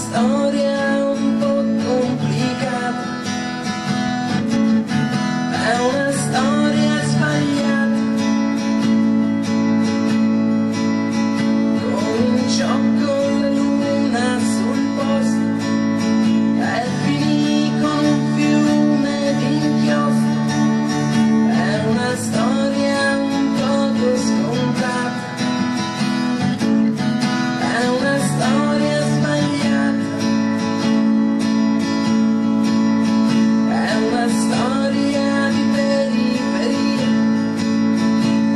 storia un po' complicata, è una storia sbagliata. Cominciò con la luna sul posto e finì con un fiume di inchiostro. È una storia un poco scontata, è una storia sbagliata, è una storia di periferia,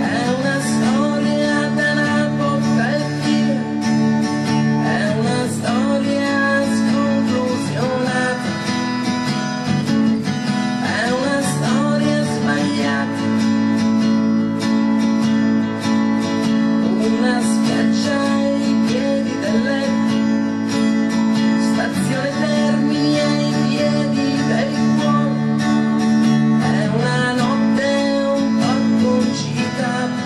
è una storia della botta e via, è una storia sconclusionata, è una storia sbagliata, una spiaggia ai piedi del letto, stazione Termini ai piedi del cuore, è una notte un po' concitata,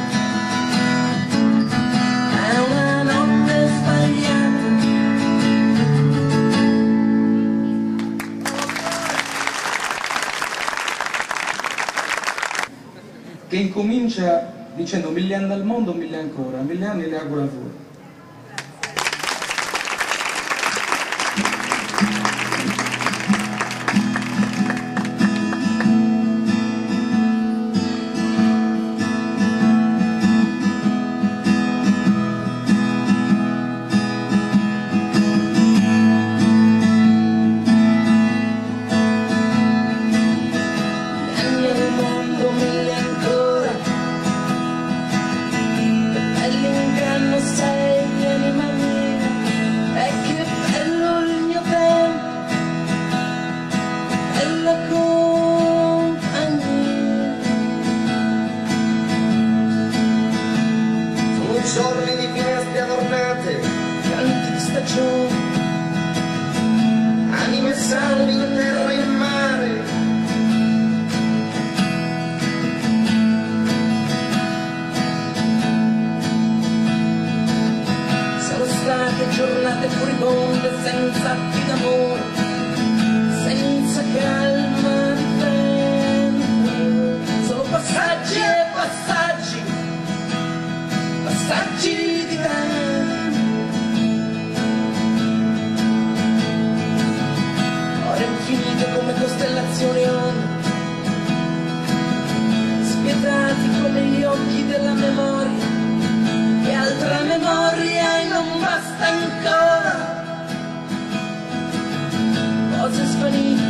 è una notte sbagliata. Che incomincia dicendo 1000 anni al mondo, 1000 ancora, 1000 anni le auguro a voi. Anni al mondo, 1000 ancora, e l'inganno sei anima mia, e che bello il mio tempo, e la compagnia. Sono giorni di finestre adornate, Canti di stagione, anime e sangue in terra e in mare. sono state giornate furibonde senza atti d'amore, senza calma di vento, solo passaggi e passaggi, passaggi di tempo. Ore infinite come costellazioni onde, spietati come gli occhi della memoria, che altra memoria e non basta ancora, cose svanite